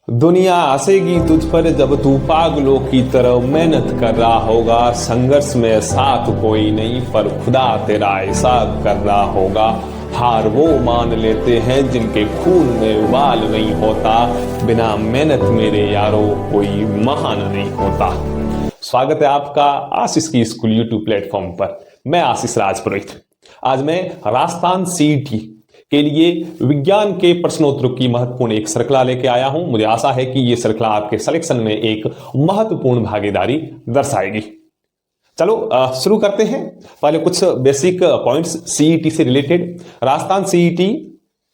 दुनिया हंसेगी तुझ पर जब तू पागलों की तरह मेहनत कर रहा होगा। संघर्ष में साथ कोई नहीं पर खुदा तेरा हिसाब कर रहा होगा। हार वो मान लेते हैं जिनके खून में उबाल नहीं होता। बिना मेहनत मेरे यारों कोई महान नहीं होता। स्वागत है आपका आशीष की स्कूल यूट्यूब प्लेटफॉर्म पर। मैं आशीष राजपुरोहित। आज मैं राजस्थान सीईटी के लिए विज्ञान के प्रश्नोत्तरों की महत्वपूर्ण एक श्रृंखला लेके आया हूं। मुझे आशा है कि यह श्रृंखला आपके सिलेक्शन में एक महत्वपूर्ण भागीदारी दर्शाएगी। चलो शुरू करते हैं। पहले कुछ बेसिक पॉइंट्स सीईटी से related. Rajasthan CET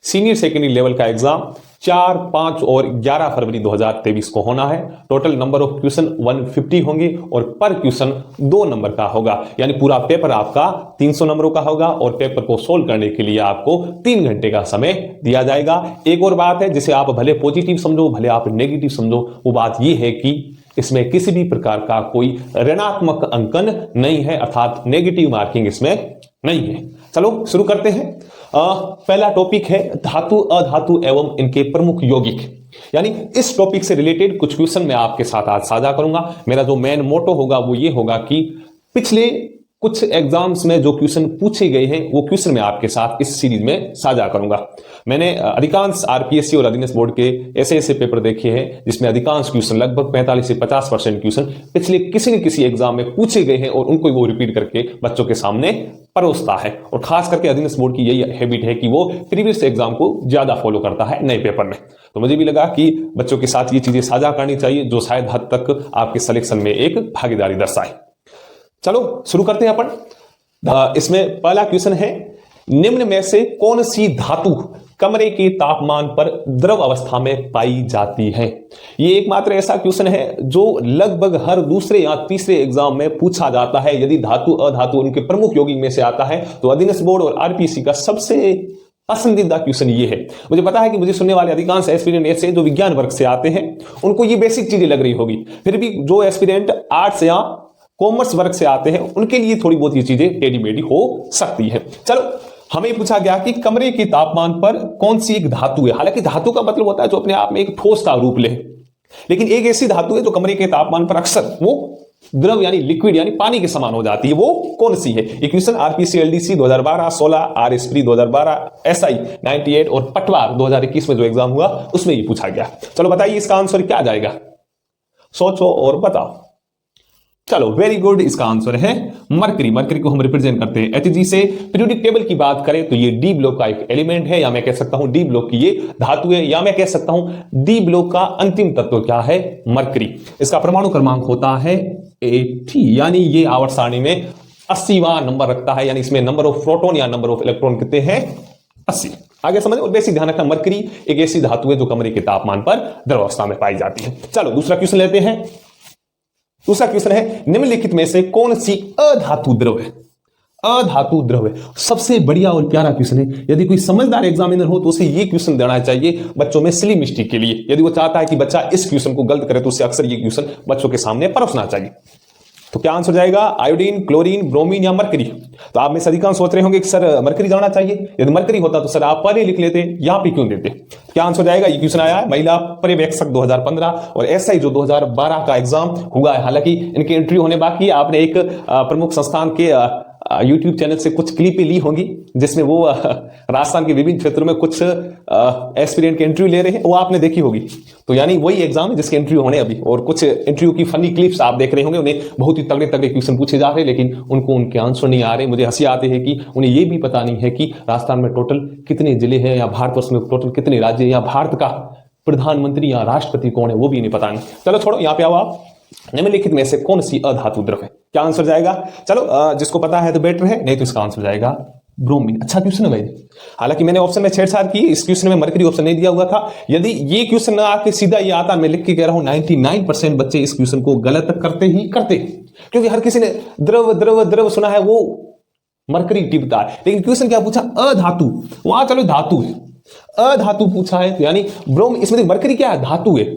senior secondary level का एग्जाम 4, 5 और 11 फरवरी 2023 को होना है। टोटल नंबर ऑफ क्वेश्चन 150 होंगे और पर क्वेश्चन 2 नंबर का होगा। यानी पूरा पेपर आपका 300 नंबरों का होगा और पेपर को सोल्व करने के लिए आपको 3 घंटे का समय दिया जाएगा। एक और बात है जिसे आप भले पॉजिटिव समझो भले आप नेगेटिव समझो, वो बात यह है कि इसमें किसी भी प्रकार का कोई ऋणात्मक अंकन नहीं है, अर्थात नेगेटिव मार्किंग इसमें नहीं है। चलो शुरू करते हैं। पहला टॉपिक है धातु अधातु एवं इनके प्रमुख यौगिक। यानी इस टॉपिक से रिलेटेड कुछ क्वेश्चन मैं आपके साथ आज साझा करूंगा। मेरा जो मेन मोटो होगा वो ये होगा कि पिछले कुछ एग्जाम्स में जो क्वेश्चन पूछे गए हैं वो क्वेश्चन मैं आपके साथ इस सीरीज में साझा करूंगा। मैंने अधिकांश आरपीएससी और अधीनस्थ बोर्ड के ऐसे पेपर देखे हैं जिसमें अधिकांश क्वेश्चन लगभग 45 से 50% क्वेश्चन पिछले किसी न किसी एग्जाम में पूछे गए हैं और उनको वो रिपीट करके बच्चों के सामने परोसता है। और खास करके अधीनस्थ बोर्ड की यही हैबिट है कि वो प्रीवियस एग्जाम को ज्यादा फॉलो करता है नए पेपर में। तो मुझे भी लगा कि बच्चों के साथ ये चीजें साझा करनी चाहिए जो शायद हद तक आपके सिलेक्शन में एक भागीदारी दर्शाए। चलो शुरू करते हैं अपन। इसमें पहला क्वेश्चन है, निम्न में से कौन सी धातु कमरे के तापमान पर द्रव अवस्था में पाई जाती है? ये एकमात्र ऐसा क्वेश्चन है जो लगभग हर दूसरे या तीसरे एग्जाम में पूछा जाता है। यदि धातु अधातु उनके प्रमुख यौगिक में से आता है तो अधीनस्थ बोर्ड और आरपीएससी का सबसे पसंदीदा क्वेश्चन ये है। मुझे पता है कि मुझे सुनने वाले अधिकांश एस्पिरेंट ऐसे जो विज्ञान वर्ग से आते हैं उनको ये बेसिक चीजें लग रही होगी, फिर भी जो एस्पिरेंट आर्ट्स या कॉमर्स वर्ग से आते हैं उनके लिए थोड़ी बहुत ये चीजें टेढ़ी मेढ़ी हो सकती है। चलो, हमें पूछा गया कि कमरे के तापमान पर कौन सी एक धातु है। हालांकि धातु का मतलब होता है जो अपने आप में एक ठोस का रूप ले, लेकिन एक ऐसी धातु है जो कमरे के तापमान पर अक्सर वो द्रव यानी लिक्विड यानी पानी के समान हो जाती है। वो कौन सी है? ये question RPC LDC 2012, 16, RSP 2012, SI 98 और पटवार 2021 में जो एग्जाम हुआ उसमें ये पूछा गया। चलो बताइए इसका आंसर क्या जाएगा, सोचो और बताओ। चलो वेरी गुड, इसका आंसर है मरकरी। मरकरी को हम रिप्रेजेंट करते हैं Hg से। पीरियोडिक टेबल की बात करें तो ये डी ब्लॉक का एक एलिमेंट है, या मैं कह सकता हूं डी ब्लॉक की ये धातु है, या मैं कह सकता हूं डी ब्लॉक का अंतिम तत्व क्या है? मरकरी। इसका परमाणु क्रमांक होता है 80, यानी ये आवर्त सारणी में 80वां नंबर रखता है। यानी इसमें नंबर ऑफ प्रोटॉन या नंबर ऑफ इलेक्ट्रॉन कितने हैं? 80। आगे समझ। और बेसिक ध्यान रखना, मरकरी एक ऐसी धातु है जो कमरे के तापमान पर द्रव अवस्था में पाई जाती है। चलो दूसरा क्वेश्चन लेते हैं। दूसरा क्वेश्चन है, निम्नलिखित में से कौन सी अधातु द्रव है? अधातु द्रव है। सबसे बढ़िया और प्यारा क्वेश्चन है। यदि कोई समझदार एग्जामिनर हो तो उसे ये क्वेश्चन देना चाहिए बच्चों में सिली मिस्टेक के लिए। यदि वो चाहता है कि बच्चा इस क्वेश्चन को गलत करे तो उसे अक्सर ये क्वेश्चन बच्चों के सामने परोसना चाहिए। तो क्या आंसर जाएगा? आयोडीन, क्लोरीन, ब्रोमीन या मरकरी? तो आप में से अधिकांश सोच रहे होंगे कि सर मरकरी जाना चाहिए। यदि मरकरी होता तो सर आप पहले लिख लेते, यहां पे क्यों देते? क्या आंसर जाएगा? ये क्वेश्चन आया है महिला पर्यवेक्षक 2015 और एसआई जो 2012 का एग्जाम हुआ है। हालांकि इनकी एंट्री होने बाकी है। आपने एक प्रमुख संस्थान के यूट्यूब चैनल से कुछ क्लिपें ली होंगी जिसमें वो राजस्थान के विभिन्न क्षेत्रों में कुछ एस्पिरेंट की इंटरव्यू ले रहे हैं, वो आपने देखी होगी। तो यानी वही एग्जाम है जिसके इंटरव्यू होने अभी, और कुछ इंटरव्यू की फनी क्लिप्स आप देख रहे होंगे। उन्हें बहुत ही तगड़े तगड़े क्वेश्चन पूछे जा रहे हैं लेकिन उनको उनके आंसर नहीं आ रहे। मुझे हंसी आती है कि उन्हें ये भी पता नहीं है कि राजस्थान में टोटल कितने जिले हैं, या भारतवर्ष में टोटल कितने राज्य, या भारत का प्रधानमंत्री या राष्ट्रपति कौन है वो भी नहीं पता नहीं। चलो छोड़ो, यहाँ पे आओ आप। निम्नलिखित में से कौन सी अधातु द्रव है? क्या आंसर जाएगा? चलो जिसको पता है तो बेटर है, नहीं तो इसका आंसर जाएगा ब्रोमीन। अच्छा क्वेश्चन है भाई। हालांकि मैंने ऑप्शन में छेड़छाड़ की, इस क्वेश्चन में मरकरी ऑप्शन नहीं दिया हुआ था। यदि ये क्वेश्चन ना आके सीधा ये आता, मैं लिख के कह रहा हूं 99% बच्चे इस क्वेश्चन को गलत करते ही करते, क्योंकि हर किसी ने द्रव द्रव द्रव सुना है, वो मरकरी टिपता है। लेकिन क्वेश्चन क्या पूछा? अधातु। वहां चलो धातु है, अधातु पूछा है, तो यानी ब्रोम, इसमें मरकरी क्या है? धातु है।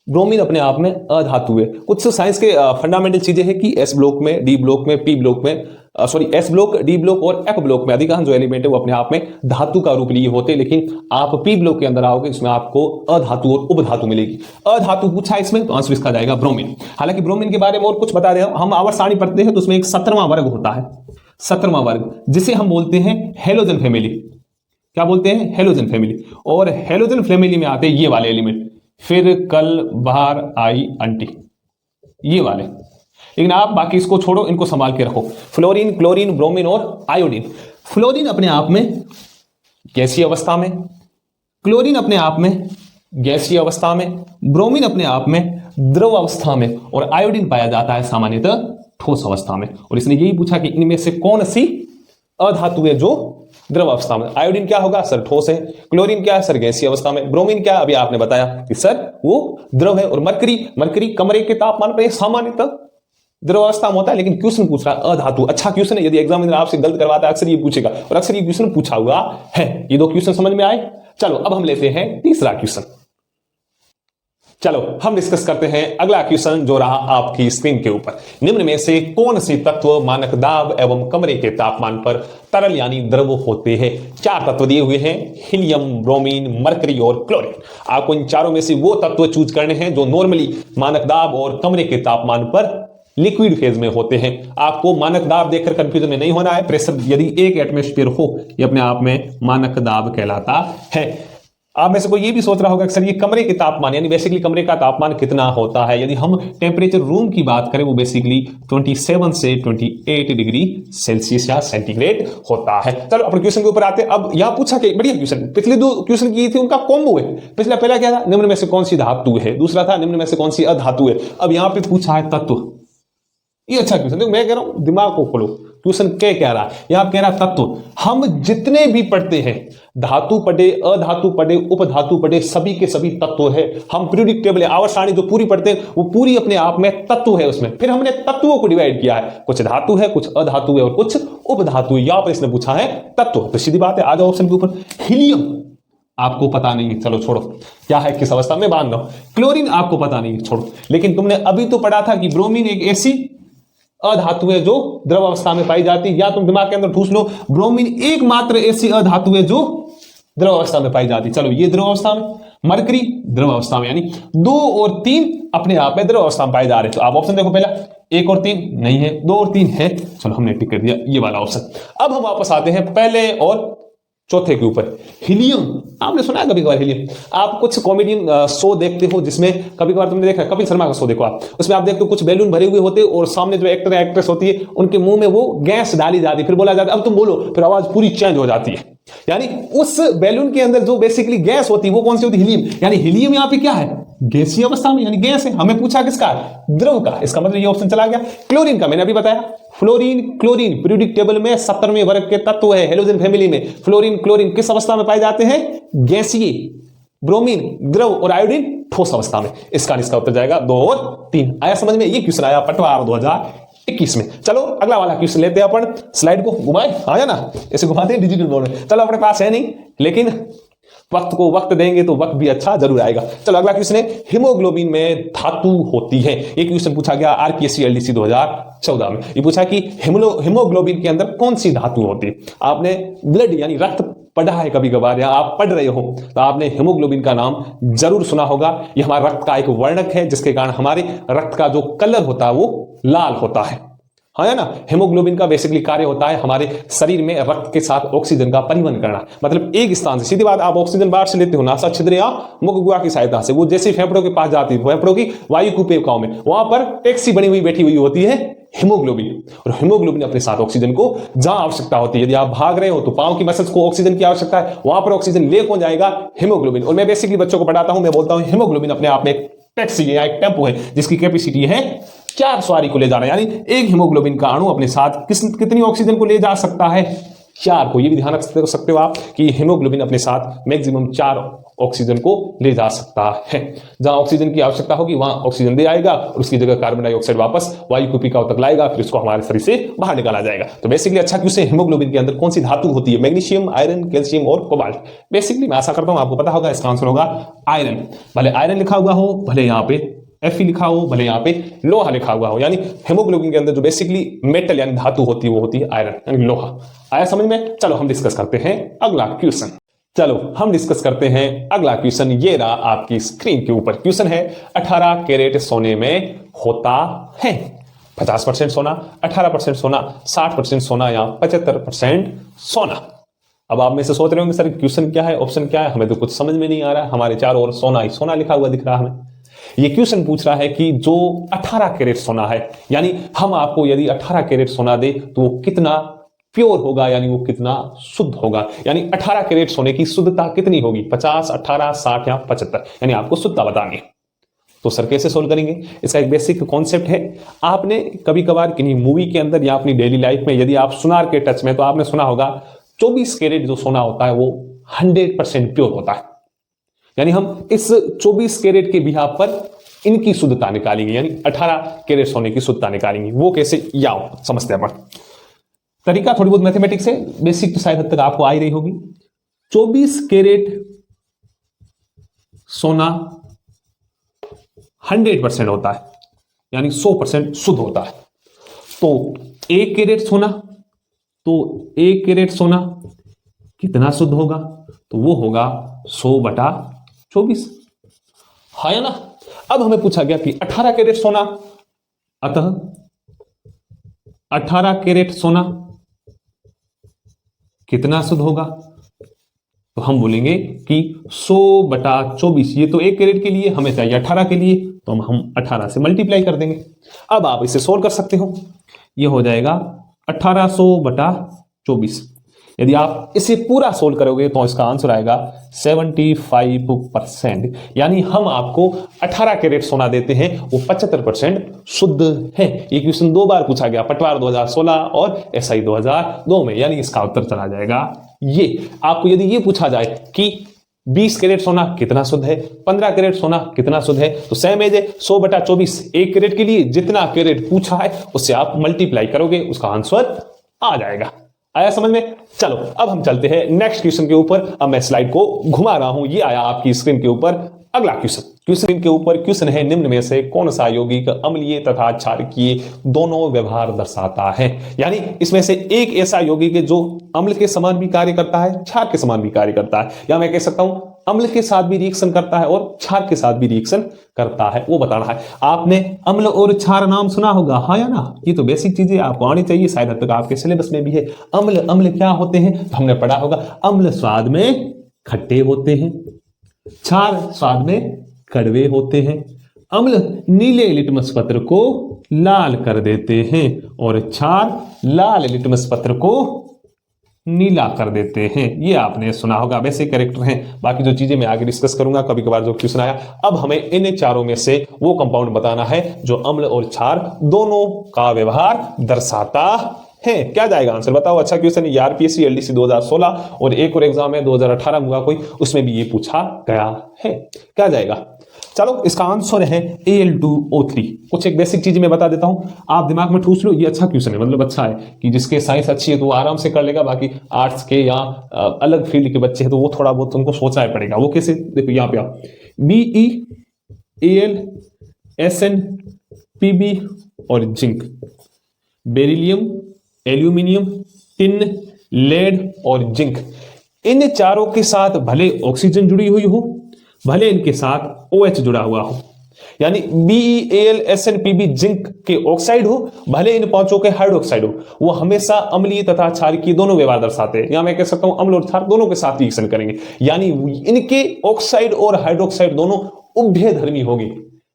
ब्रोमीन अपने आप में अधातु है। कुछ साइंस के फंडामेंटल चीजें हैं कि एस ब्लॉक में, डी ब्लॉक में, पी ब्लॉक में sorry S block, D block और एफ ब्लॉक में अधिकांश जो एलिमेंट है वो अपने आप में धातु का रूप लिए होते हैं, लेकिन आप पी ब्लॉक के अंदर आओगे इसमें आपको अधातु और उपधातु मिलेगी। अधातु पूछा इसमें तो आंसर इसका जाएगा ब्रोमीन। हालांकि ब्रोमीन के बारे में और कुछ बता रहे हम आवर्त सारणी पढ़ते हैं तो उसमें एक 17वां वर्ग होता है, 17वां वर्ग, जिसे हम बोलते हैं हेलोजन फैमिली। क्या बोलते हैं? Halogen family. और हेलोजन फैमिली में आते हैं ये वाले एलिमेंट, फिर कल बाहर आई आंटी, ये वाले। लेकिन आप बाकी इसको छोड़ो, इनको संभाल के रखो, फ्लोरीन, क्लोरीन, ब्रोमीन और आयोडीन। फ्लोरीन अपने आप में गैसीय अवस्था में, क्लोरीन अपने आप में गैसीय अवस्था में, ब्रोमीन अपने आप में द्रव अवस्था में, और आयोडीन पाया जाता है सामान्यतः ठोस अवस्था में। और इसने यही पूछा कि इनमें से कौन सी अधातु है जो द्रव अवस्था में। आयोडीन क्या होगा सर? ठोस है। क्लोरीन क्या है सर? गैसीय अवस्था में। ब्रोमीन क्या? अभी आपने बताया कि सर वो द्रव है। और मरकरी कमरे के तापमान पर सामान्यतः द्रव अवस्था में होता है, लेकिन क्वेश्चन पूछ रहा है अधातु। अच्छा क्वेश्चन है, यदि एग्जामिनर आपसे गलत करवाता है अक्सर ये पूछेगा, और अक्सर ये क्वेश्चन पूछा हुआ है। ये दो क्वेश्चन समझ में आए। चलो अब हम लेते हैं तीसरा क्वेश्चन। चलो हम डिस्कस करते हैं अगला क्वेश्चन जो रहा आपकी स्क्रीन के ऊपर। निम्न में से कौन से तत्व मानक दाब एवं कमरे के तापमान पर तरल यानी द्रव होते हैं? 4 तत्व दिए हुए हैं, हीलियम, ब्रोमीन, मरकरी और क्लोरीन। आपको इन चारों में से वो तत्व चूज करने हैं जो नॉर्मली मानक दाब और कमरे के तापमान पर लिक्विड फेज में होते हैं। आपको मानक दाब देखकर कंफ्यूजन में नहीं होना है। प्रेशर यदि 1 एटमॉस्फेयर हो, ये अपने आप में मानक दाब कहलाता है। आप में से कोई ये भी सोच रहा होगा कि सर ये कमरे के तापमान यानी बेसिकली कमरे का तापमान कितना होता है? यदि हम टेम्परेचर रूम की बात करें वो बेसिकली 27 से 28 डिग्री सेल्सियस या सेंटीग्रेड होता है। चलो अपने क्वेश्चन के ऊपर आते हैं। अब यहां पूछा कि बढ़िया क्वेश्चन, पिछले 2 क्वेश्चन की थी उनका कॉम्बो है। पहला क्या था? निम्न में से कौन सी धातु है। दूसरा था निम्न में से कौन सी अधातु है। अब यहां पे पूछा है तत्व। ये अच्छा क्वेश्चन, देखो मैं कह रहा हूं दिमाग को खोलो। क्वेश्चन क्या कह रहा है? यहां कह रहा तत्व। हम जितने भी पढ़ते हैं, धातु पढ़े, अधातु पढ़े, उपधातु पढ़े, सभी के सभी तत्व है। हम पीरियोडिक टेबल आवर्त सारणी जो पूरी पढ़ते हैं वो पूरी अपने आप में तत्व है। उसमें फिर हमने तत्वों को डिवाइड किया है, कुछ धातु है, कुछ अधातु है और कुछ उपधातु है। यहां पर इसने पूछा है तत्व, तो सीधी बात है आ जाओ ऑप्शन के ऊपर। हीलियम आपको पता नहीं है, चलो छोड़ो, क्या है किस अवस्था में बांध लो। क्लोरीन आपको पता नहीं है, छोड़ो। लेकिन तुमने अभी तो पढ़ा था कि ब्रोमीन एक ऐसी अधातु है जो द्रव अवस्था में पाई जाती है। या तुम दिमाग के अंदर ठूस लो, ब्रोमीन एकमात्र ऐसी अधातु है जो द्रव अवस्था में पाई जाती है। चलो ये द्रव अवस्था में, मरकरी द्रव अवस्था में, यानी 2 और 3 अपने आप में द्रव अवस्था में पाए जा रहे हैं। तो आप ऑप्शन देखो, पहला 1 और 3 नहीं है, 2 और 3 है। चलो हमने टिक कर दिया ये वाला ऑप्शन। अब हम वापस आते हैं पहले और चौथे के ऊपर। हीलियम आपने सुना है कभी कभार हीलियम? आप कुछ कॉमेडियन शो देखते हो जिसमें कभी कभार तुमने देखा, कपिल शर्मा का शो देखो आप, उसमें आप देखते हो कुछ बैलून भरे हुए होते हैं और सामने जो एक्टर एक्ट्रेस होती है उनके मुंह में वो गैस डाली जाती है, फिर बोला जाता है अब तुम बोलो, फिर आवाज पूरी चेंज हो जाती है। यानी उस बैलून के अंदर जो बेसिकली गैस होती है वो कौन सी होती है? हीलियम। यानी हीलियम यहाँ पे क्या है? गैसीय अवस्था में, यानी गैस है। हमें पूछा किसका? द्रव का। इसका मतलब ये ऑप्शन चला गया। क्लोरीन का मैंने अभी बताया, फ्लोरीन, क्लोरीन पीरियोडिक टेबल में 17वें वर्ग के तत्व है। हेलोजन फैमिली में फ्लोरीन, क्लोरीन किस अवस्था में पाए जाते हैं? गैसीय। ब्रोमीन द्रव और आयोडीन ठोस अवस्था में। इसका उत्तर जाएगा 2 और 3। आया समझ में? ये क्वेश्चन आया पटवार 2021 में। चलो अगला वाला क्वेश्चन लेते हैं अपन। स्लाइड को घुमाए, आया ना, ऐसे घुमाते हैं डिजिटल बोर्ड में। चलो अपने पास है नहीं, लेकिन वक्त को वक्त देंगे तो वक्त भी अच्छा जरूर आएगा। चलो अगला क्वेश्चन है, हीमोग्लोबिन में धातु होती है। एक क्वेश्चन पूछा गया आरपीएससी एलडीसी 2014 में। ये पूछा कि हीमोग्लोबिन के अंदर कौन सी धातु होती है। आपने ब्लड यानी रक्त पढ़ा है कभी कभार, या आप पढ़ रहे हो तो आपने हीमोग्लोबिन का नाम जरूर सुना होगा। यह हमारे रक्त का एक वर्णक है जिसके कारण हमारे रक्त का जो कलर होता है वो लाल होता है। हाँ है ना। हीमोग्लोबिन का बेसिकली कार्य होता है हमारे शरीर में रक्त के साथ ऑक्सीजन का परिवहन करना। मतलब एक स्थान से, सीधी बात, आप ऑक्सीजन बाहर से लेते हो नासा छिद्र या मुख गुहा की सहायता से, वो जैसे फेफड़ों के पास जाती है, फेफड़ों की वायु कुपेविकाओं में, वहां पर टैक्सी बनी हुई बैठी हुई होती है हीमोग्लोबिन। और हीमोग्लोबिन अपने साथ ऑक्सीजन को जहां आवश्यकता होती है, यदि आप भाग रहे हो तो पांव की मसल्स को ऑक्सीजन की आवश्यकता है, वहां पर ऑक्सीजन ले कौन जाएगा? हीमोग्लोबिन। और मैं बेसिकली बच्चों को पढ़ाता हूं, मैं बोलता हूं हीमोग्लोबिन अपने आप में एक टैक्सी है या एक टेम्पो है जिसकी कैपेसिटी है 4 सवारी को ले जाना। यानी एक हीमोग्लोबिन का अणु अपने साथ कितनी ऑक्सीजन को ले जा सकता है? 4 को। ये भी ध्यान रख सकते हो आप कि हीमोग्लोबिन अपने साथ मैक्सिमम 4 ऑक्सीजन को ले जा सकता है। जहां ऑक्सीजन की आवश्यकता होगी वहां ऑक्सीजन दे आएगा और उसकी जगह कार्बन डाइऑक्साइड वापस वायु कुपिकाओं तक लाएगा, फिर उसको हमारे शरीर से बाहर निकाला जाएगा। तो बेसिकली अच्छा क्वेश्चन, हीमोग्लोबिन के अंदर कौन सी धातु होती है? मैग्नीशियम, आयरन, कैल्शियम और कोबाल्ट। बेसिकली मैं आशा करता हूं आपको पता होगा, इसका आंसर होगा आयरन। भले आयरन लिखा हुआ हो, भले यहां पे Fe लिखा हो, भले यहाँ पे लोहा लिखा हुआ हो। यानी हेमोग्लोबिन के अंदर जो बेसिकली मेटल यानी धातु होती है वो होती है आयरन यानी लोहा। आया समझ में? चलो हम डिस्कस करते हैं अगला क्वेश्चन। चलो हम डिस्कस करते हैं अगला क्वेश्चन। ये रहा आपकी स्क्रीन के ऊपर। क्वेश्चन है 18 कैरेट सोने में होता है 50% सोना, 18% सोना, 60% सोना या 75% सोना। अब आप में से सोच रहे होंगे सर क्वेश्चन क्या है, ऑप्शन क्या है, हमें तो कुछ समझ में नहीं आ रहा है, हमारे चारों ओर सोना ही सोना लिखा हुआ दिख रहा है हमें। ये क्वेश्चन पूछ रहा है कि जो 18 कैरेट सोना है, यानी हम आपको यदि 18 कैरेट सोना दे तो वो कितना प्योर होगा, यानी वो कितना शुद्ध होगा। यानी 18 कैरेट सोने की शुद्धता कितनी होगी, 50, 18, 60 या 75, यानी आपको शुद्धता बतानी है। तो सर कैसे सोल्व करेंगे? इसका एक बेसिक कॉन्सेप्ट है। आपने कभी कभार किन्हीं मूवी के अंदर या अपनी डेली लाइफ में यदि आप सुनार के टच में, तो आपने सुना होगा 24 कैरेट जो सोना होता है वो 100% प्योर होता है। यानी हम इस 24 कैरेट के बिहाफ पर इनकी शुद्धता निकालेंगे, यानी 18 कैरेट सोने की शुद्धता निकालेंगे। वो कैसे, या समझते हैं अपन। तरीका थोड़ी बहुत मैथमेटिक्स है, बेसिक तो शायद हद तक आपको आ ही रही होगी। 24 कैरेट सोना 100% होता है, यानी 100% शुद्ध होता है। तो 1 कैरेट सोना, तो 1 कैरेट सोना कितना शुद्ध होगा, तो वो होगा 100/24, है ना। अब हमें पूछा गया कि 18 कैरेट सोना, अतः 18 कैरेट सोना कितना शुद्ध होगा, तो हम बोलेंगे कि 100/24। ये तो 1 कैरेट के लिए, हमें चाहिए 18 के लिए, तो हम 18 से मल्टीप्लाई कर देंगे। अब आप इसे सोल्व कर सकते हो, ये हो जाएगा 1800/24। यदि आप इसे पूरा सोल्व करोगे तो इसका आंसर आएगा 75%। यानी हम आपको 18 कैरेट सोना देते हैं, वो 75% शुद्ध है। ये क्वेश्चन 2 बार पूछा गया, पटवार 2016 और एसआई 2002 में, यानी इसका उत्तर चला जाएगा ये। आपको यदि ये पूछा जाए कि 20 कैरेट सोना कितना शुद्ध है, 15 कैरेट सोना कितना शुद्ध है, तो सेम एज है 100/24। 1 कैरेट के लिए जितना कैरेट पूछा है उससे आप मल्टीप्लाई करोगे, उसका आंसर आ जाएगा। आया समझ में? चलो अब हम चलते हैं नेक्स्ट क्वेश्चन के ऊपर। अब मैं स्लाइड को घुमा रहा हूं, ये आया आपकी स्क्रीन के ऊपर अगला क्वेश्चन। क्वेश्चन के ऊपर क्वेश्चन है, निम्न में से कौन सा यौगिक अम्लीय तथा क्षारकीय दोनों व्यवहार दर्शाता है। यानी इसमें से एक ऐसा यौगिक है जो अम्ल के समान भी कार्य करता है, क्षार के समान भी कार्य करता है, या मैं कह सकता हूं अम्ल के साथ भी रिएक्शन करता है और क्षार के साथ भी रिएक्शन करता है, वो बताना है। आपने अम्ल और क्षार नाम सुना होगा, हाँ या ना। ये तो बेसिक चीजें आपको आनी चाहिए, शायद हद तक आपके सिलेबस में भी है। अम्ल अम्ल क्या होते हैं, तो हमने पढ़ा होगा अम्ल स्वाद में खट्टे होते हैं, क्षार स्वाद में कड़वे होते हैं। अम्ल नीले लिटमस पत्र को लाल कर देते हैं और क्षार लाल लिटमस पत्र को नीला कर देते हैं। ये आपने सुना होगा, वैसे कैरेक्टर हैं। बाकी जो चीजें मैं आगे डिस्कस करूंगा, कभी कभार जो क्वेश्चन आया। अब हमें इन चारों में से वो कंपाउंड बताना है जो अम्ल और क्षार दोनों का व्यवहार दर्शाता है। क्या जाएगा आंसर, बताओ। अच्छा क्वेश्चन, ये आरपीएससी एलडीसी 2016 और एक और एग्जाम है 2018 में हुआ कोई, उसमें भी ये पूछा गया है। क्या जाएगा, चलो इसका आंसर है Al2O3। कुछ एक बेसिक चीज मैं बता देता हूं, आप दिमाग में ठूस लो। ये अच्छा क्वेश्चन है, मतलब अच्छा है कि जिसके साइंस अच्छी है तो वो आराम से कर लेगा, बाकी आर्ट्स के या अलग फील्ड के बच्चे हैं तो वो थोड़ा बहुत उनको सोचना पड़ेगा। वो कैसे, देखो यहाँ पे आप BeAlSnPb और zinc, beryllium, aluminium, tin, lead और जिंक, इन चारों के साथ भले ऑक्सीजन जुड़ी हुई हो, भले इनके साथ OH जुड़ा हुआ हो, यानी BeAlSnPb जिंक के ऑक्साइड हो, भले इन पांचों के हाइड्रोक्साइड हो, वो हमेशा अम्लीय तथा क्षारकीय दोनों व्यवहार दर्शाते हैं। या मैं कह सकता हूं अम्ल और क्षार दोनों के साथ रिएक्शन करेंगे, यानी इनके ऑक्साइड और हाइड्रोक्साइड दोनों उभयधर्मी होगी,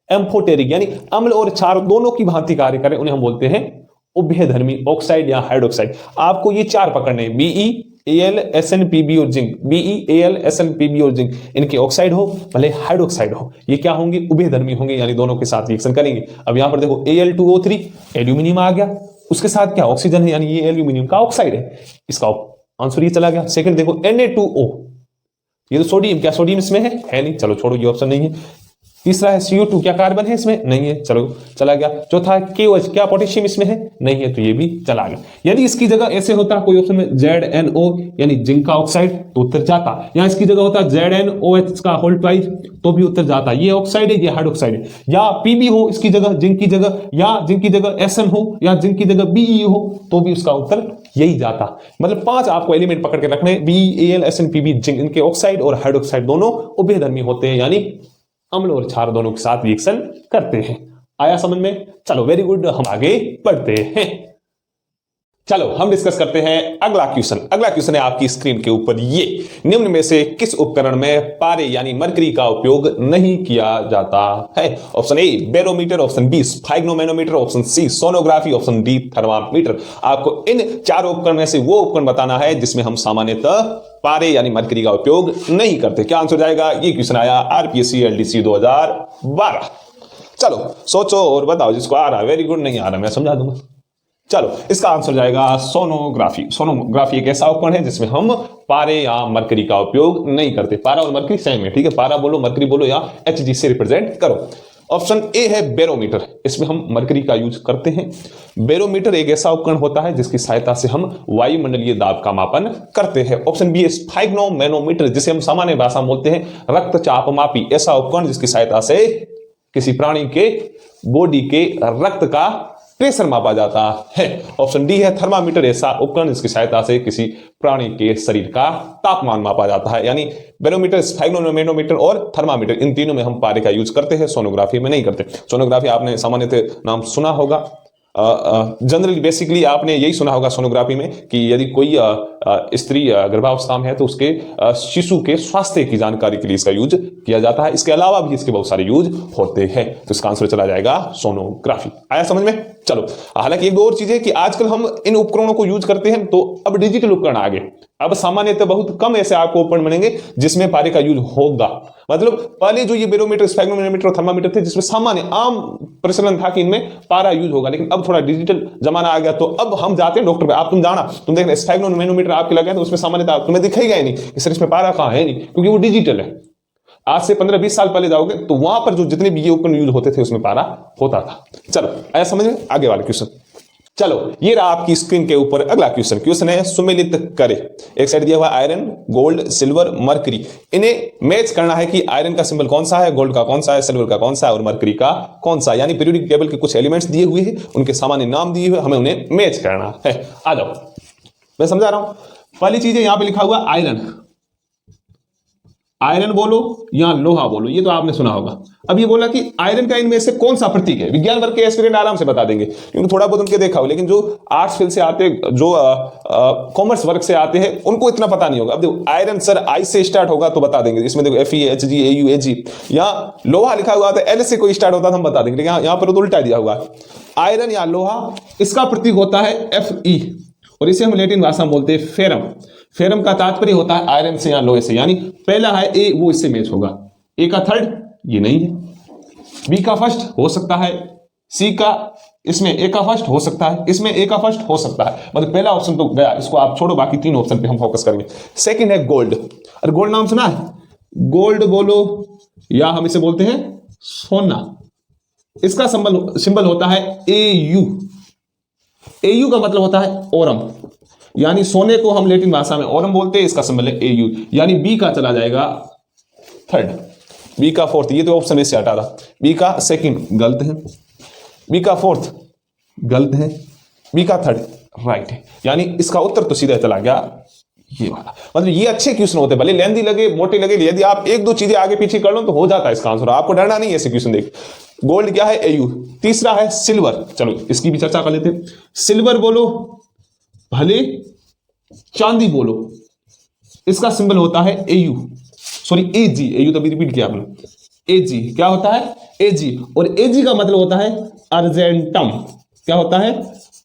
एम्फोटेरिक, यानी अम्ल और क्षार दोनों की भांति कार्य करें, उन्हें हम बोलते हैं उभयधर्मी ऑक्साइड या हाइड्रोक्साइड। आपको ये चार पकड़ने हैं, BeAlSnPb और जिंक, BeAlSnPb और जिंक, इनके ऑक्साइड हो भले हाइड्रोक्साइड हो, ये क्या होंगे, उभयधर्मी होंगे, यानी दोनों के साथ रिएक्शन करेंगे। अब यहां पर देखो Al2O3 एल्यूमिनियम आ गया, उसके साथ क्या ऑक्सीजन है, यानी ये एल्यूमिनियम का ऑक्साइड है, इसका आंसर ये चला गया। सेकंड देखो Na2O, ये तो सोडियम, क्या सोडियम इसमें है नहीं, चलो छोड़ो, ये ऑप्शन नहीं है। तीसरा है CO2, क्या कार्बन है इसमें? नहीं है, चलो चला गया। चौथा है KOH, क्या पोटेशियम इसमें है? नहीं है, तो ये भी चला गया। यदि इसकी जगह ऐसे होता कोई ऑप्शन में ZNO यानी जिंक का ऑक्साइड, तो उत्तर जाता। यहाँ इसकी जगह होता ZnOH का होल ट्वाइस, तो भी उत्तर जाता। ये ऑक्साइड है, ये हाइड्रोक्साइड है। या PB हो इसकी जगह जिंक की जगह, या जिंक की जगह SN हो, या जिंक की जगह BE हो, तो भी उसका उत्तर यही जाता। मतलब 5 आपको एलिमेंट पकड़ के रखने, BeAl SN PB जिंक, इनके ऑक्साइड और हाइड्रोक्साइड दोनों उभयधर्मी होते हैं, यानी अम्ल और क्षार दोनों के साथ रिएक्शन करते हैं। आया समझ में? चलो वेरी गुड, हम आगे बढ़ते हैं। चलो हम डिस्कस करते हैं अगला क्वेश्चन। अगला क्वेश्चन है आपकी स्क्रीन के ऊपर ये, निम्न में से किस उपकरण में पारे यानी मरकरी का उपयोग नहीं किया जाता है? Option A barometer, option B sphygmomanometer, option C sonography, option D thermometer. आपको इन चारों उपकरण में से वो उपकरण बताना है जिसमें हम सामान्यतः पारे यानी मरकरी का उपयोग नहीं करते। क्या आंसर जाएगा? ये क्वेश्चन आया RPSC LDC 2012। चलो सोचो और बताओ, जिसको आ रहा है वेरी गुड, नहीं आ रहा मैं समझा दूंगा। चलो इसका आंसर जाएगा सोनोग्राफी। सोनोग्राफी एक ऐसा उपकरण है जिसमें हम पारे या मरकरी का उपयोग नहीं करते। पारा और मरकरी सेम है, ठीक है? पारा बोलो, मरकरी बोलो, या Hg से रिप्रेजेंट करो। ऑप्शन ए है बैरोमीटर, इसमें हम मरकरी का यूज करते हैं। बैरोमीटर एक ऐसा उपकरण होता है जिसकी सहायता से हम वायुमंडलीय दाब का मापन करते हैं। ऑप्शन बी है स्फाइग्नोमैनोमीटर, जिसे हम सामान्य भाषा में बोलते हैं रक्तचापमापी, ऐसा उपकरण जिसकी सहायता से किसी प्राणी के बॉडी के रक्त का प्रेशर मापा जाता है। ऑप्शन डी है थर्मामीटर, ऐसा उपकरण जिसकी सहायता से किसी प्राणी के शरीर का तापमान मापा जाता है। यानी बैरोमीटर, स्फाइग्नोमैनोमीटर और थर्मामीटर, इन तीनों में हम पारे का यूज करते हैं, सोनोग्राफी में नहीं करते। सोनोग्राफी आपने सामान्यतः नाम सुना होगा, जनरली बेसिकली आपने यही सुना होगा सोनोग्राफी में कि यदि कोई स्त्री गर्भावस्था में है तो उसके शिशु के स्वास्थ्य की जानकारी के लिए इसका यूज किया जाता है। इसके अलावा भी इसके बहुत सारे यूज होते हैं, तो इसका आंसर चला जाएगा सोनोग्राफी। आया समझ में? चलो हालांकि एक दो और चीजें कि आजकल हम इन उपकरणों को यूज करते हैं, तो अब डिजिटल उपकरण आ गए। अब सामान्यतः बहुत कम ऐसे आपको उपकरण बनेंगे जिसमें पारे का यूज होगा। मतलब पहले जो ये बैरोमीटर, स्फैग्नोमीटर और थर्मामीटर थे जिसमें सामान्य आम प्रचलन था कि इनमें पारा यूज होगा, लेकिन अब थोड़ा डिजिटल जमाना आ गया, तो अब हम जाते हैं डॉक्टर पे, आप तुम जाना, तुम देख स्फैग्नोमीटर आपके लगा तो उसमें सामान्यतः तुम्हें दिखेगा ही नहीं कि सर इसमें पारा कहां है, नहीं, क्योंकि वो डिजिटल है। आज से 15-20 साल पहले जाओगे तो वहां पर जो जितने भी ये उपकरण यूज होते थे उसमें पारा होता था। चलो आया समझ में? आगे वाला क्वेश्चन। चलो ये रहा आपकी स्क्रीन के ऊपर अगला क्वेश्चन। क्वेश्चन है सुमेलित करे। एक साइड दिया हुआ आयरन, गोल्ड, सिल्वर, मरकरी। इन्हें मैच करना है कि आयरन का सिंबल कौन सा है, गोल्ड का कौन सा है, सिल्वर का कौन सा है और मरकरी का कौन सा है। यानी पीरियोडिक टेबल के कुछ एलिमेंट्स दिए हुए हैं, उनके सामान्य नाम दिए हुए, हमें उन्हें मैच करना है। आ जाओ, मैं समझा रहा हूं। पहली चीज है यहां पे लिखा हुआ आयरन। आयरन बोलो या लोहा बोलो, ये तो आपने सुना होगा। अब ये बोला कि आयरन का इनमें से कौन सा प्रतीक है। विज्ञान वर्ग के एस्पिरेंट आराम से बता देंगे क्योंकि थोड़ा बहुत उनके देखा हो, लेकिन जो आर्ट्स फील्ड से आते, जो कॉमर्स वर्ग से आते हैं, उनको इतना पता नहीं होगा। अब देखो आयरन सर आई से स्टार्ट होगा तो बता देंगे, इसमें देखो Fe Hg Au Ag। यहाँ लोहा लिखा हुआ था L से कोई स्टार्ट होता तो हम बता देंगे, लेकिन यहाँ पर तो उल्टा दिया हुआ। आयरन या लोहा, इसका प्रतीक होता है Fe और इसे हम लैटिन भाषा में बोलते हैं फेरम। फेरम का तात्पर्य होता है आयरन से या लोहे से, यानी पहला है ए, वो इससे मैच होगा। ए का थर्ड ये नहीं है, बी का फर्स्ट हो सकता है, सी का, इसमें ए का फर्स्ट हो सकता है, इसमें ए का फर्स्ट हो सकता है। मतलब पहला ऑप्शन तो गया, इसको आप छोड़ो, बाकी तीन ऑप्शन पे हम फोकस करेंगे। सेकंड है गोल्ड। अरे गोल्ड नाम सुना है? गोल्ड बोलो या हम इसे बोलते हैं सोना। इसका सिंबल होता है AU। AU का मतलब होता है ओरम, यानी सोने को हम लैटिन भाषा में ओरम बोलते हैं। इसका सिंबल है AU, यानी बी का चला जाएगा थर्ड, बी का फोर्थ। ये तो ऑप्शन इससे हटा रहा। बी का सेकंड गलत है, बी का फोर्थ गलत है, बी का थर्ड राइट है, यानी इसका उत्तर तो सीधा चला गया ये वाला। मतलब ये अच्छे क्वेश्चन होते हैं, भले लेंदी लगे, मोटे लगे, यदि आप एक दो चीजें आगे पीछे कर लो तो हो जाता है इसका आंसर। आपको डरना नहीं है ऐसे क्वेश्चन देख। गोल्ड क्या है? AU। तीसरा है सिल्वर, चलो इसकी भी चर्चा कर लेते हैं। सिल्वर बोलो भले चांदी बोलो, इसका सिंबल होता है AU, सॉरी AG। AU तो भी रिपीट किया आपने। AG क्या होता है? AG, और AG का मतलब होता है अर्जेंटम। क्या होता है?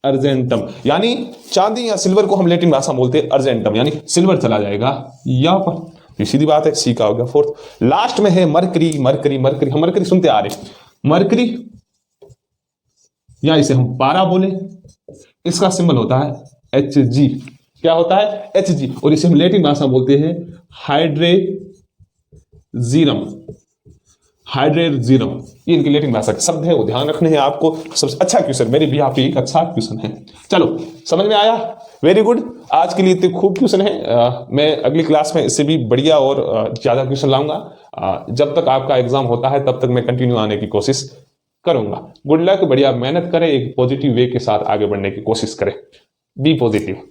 अर्जेंटम, यानी चांदी या सिल्वर को हम लैटिन भाषा में बोलते हैं अर्जेंटम, यानी सिल्वर चला जाएगा यहां पर। ये सीधी बात है, सी का हो गया फोर्थ। लास्ट में है मरकरी। मरकरी मरकरी हम मरकरी सुनते आ रहे। मरकरी या इसे हम पारा बोले, इसका सिंबल होता है Hg। क्या होता है? Hg, और इसे हम लैटिन भाषा बोलते हैं हाइड्रेजीरम। हाइड्रेजिरम, ये इनकी लैटिन भाषा के शब्द है, वो ध्यान रखने हैं आपको। सबसे अच्छा क्वेश्चन मेरे भी आप एक अच्छा क्वेश्चन है। चलो समझ में आया, वेरी गुड। आज के लिए इतने खूब क्वेश्चन है, मैं अगली क्लास में इससे भी बढ़िया और ज्यादा क्वेश्चन लाऊंगा। जब तक आपका एग्जाम होता है तब तक मैं कंटिन्यू आने की कोशिश करूंगा। गुड लक, बढ़िया मेहनत करें, एक पॉजिटिव वे के साथ आगे बढ़ने की कोशिश करें। Be positive.